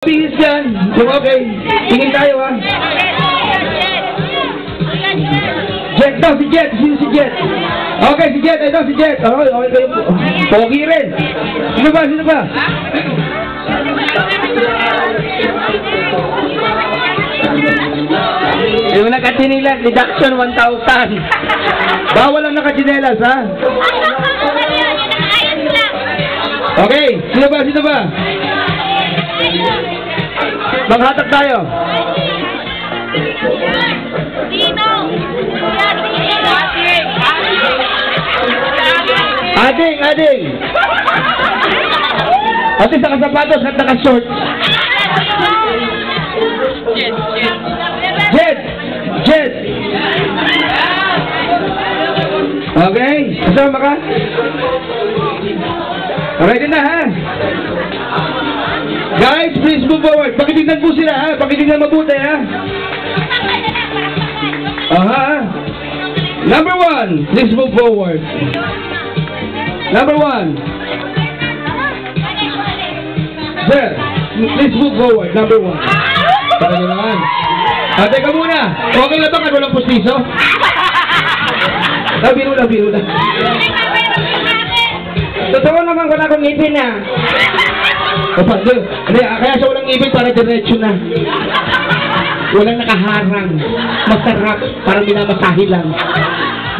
Bihis yan. Okay. Tingin tayo ha. Jet daw, si Jet. Sino si Jet? Okay, si Jet. Ito, si Jet. Okay, okay kayo po. Pogi rin. Sino ba? Sino ba? Yung nakachinilas, deduction 1,000. Bawal ang nakachinelas ha. Okay, sino ba? Sino ba? Maghatak tayo. Ading, ading. Ate sa kasapatos at naka-short. Jet, Jet. Okay, kasama ka? Ready na ha? Guys, please move forward. Pakitignan po sila ha. Pakitignan mabuti ha. Aha. Number 1, please move forward. Number 1. Sir, please move forward. Number 1. Para na naman. Teka muna. Okay na ba kung walang pustiso? Biro na, biro na. Totoo naman ko na akong ngipin na. Kaya siya walang ngipin para diretso na. Walang nakaharang. Masarap. Parang minamasahe lang.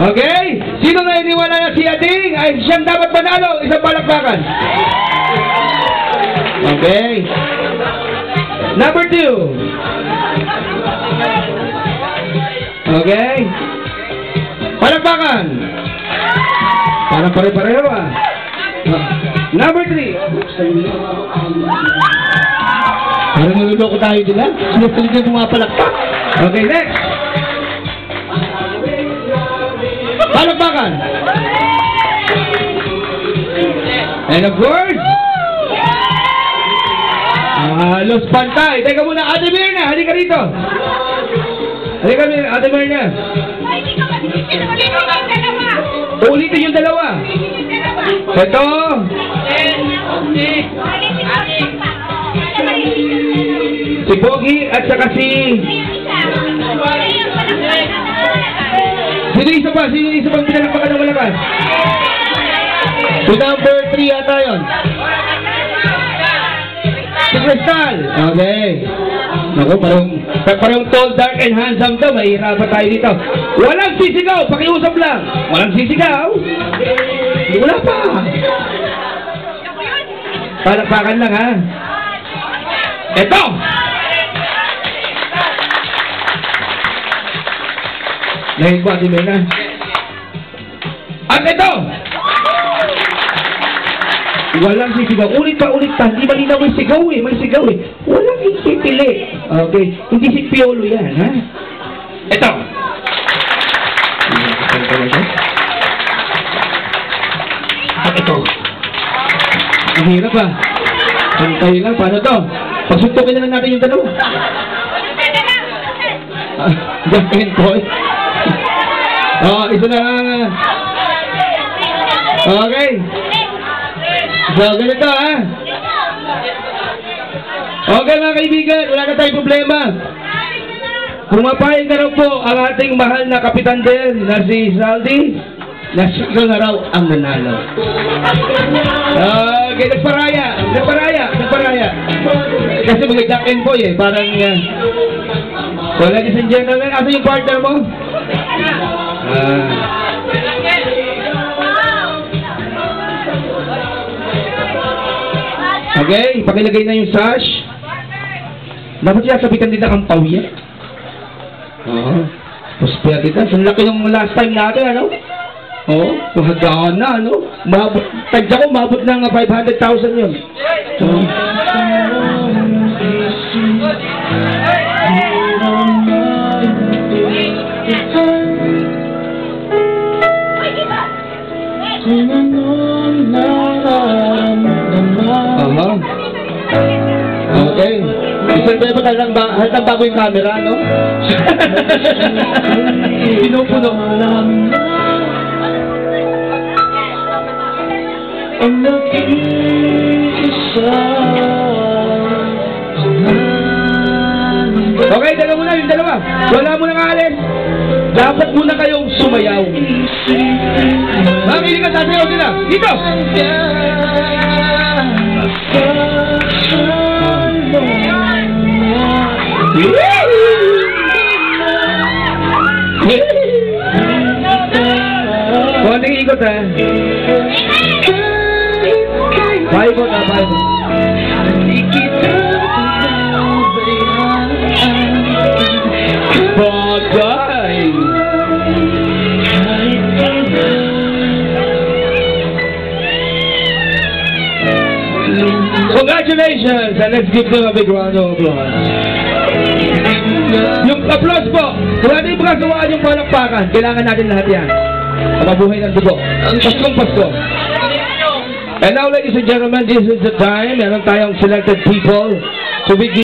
Okay? Sino na iniwala na si Ading ay siyang dapat manalo? Isang palakpakan. Okay. Number 2. Okay. Palakpakan. Parang pare-pareho ah. Number 3. Parang naluloko tayo din lang. Sinusulit na pumapalakpak. Okay, next. Palakpakan. And of course, Los Pantay. Teka muna, Ate Mirna, halika rito. Halika, Ate Mirna. Ulitin yung dalawa. Ito. Si Pogi at saka si... Sino isa pa? Sino isa pang pinalakpakan ng malakas? Si number 3 yata yun. Si Crystal. Okay. Naku, parang tall, dark, and handsome daw. Mahihirapan tayo dito. Walang sisigaw. Pakiusap lang. Walang sisigaw. Wala pa. Palakpakan lang ha. Ito. Ngayon ba, di mo na? At ito. Walang sisigaw. Ulit pa, ulit pa. Hindi malinaw may sigaw eh. May sigaw eh. Walang isipili. Okay. Hindi si Piolo yan, ha? Ito. At ito. Ang hirap ah. Pantay lang. Paano to? Pagsuntukin na lang natin yung dalawa. Justin Boy. Isa na lang. Okay. So, ganito ha. Okay mga kaibigan, wala na tayong problema. Pumapayag na raw po ang ating mahal na kapitan din na si Saldi na siya na raw ang nanalo. Okay, nagparaya. Kasi mga Jack and Boy eh, parang so ladies and gentlemen, asa yung partner mo? Okay, pakilagay na yung sash. Dapat siya sabitan din na ang pawya. Puspaya kita. Ang laki yung last time natin, ano? Mahagdaan na, ano? Tagya ko, mabot na nga 500,000 yun. Okay. Isang bebo halatang bago yung camera, no? Pinupuno. ang nag-iisa. Okay, dalawa muna, yung dalawa. Wala mo nang alis. Dapat muna kayong sumayaw. Makinig ka, sasayaw sila. Dito! Konting ikot ha. Paikot ha, paikot. Bagay! Congratulations! And let's give them a big round of applause. Yung applause po, kung natin magkasawaan yung palakpakan, kailangan natin lahat yan. Mabuhay ng dugo. Paskong Pasko. And now, ladies and gentlemen, this is the time. Meron tayong selected people. So we give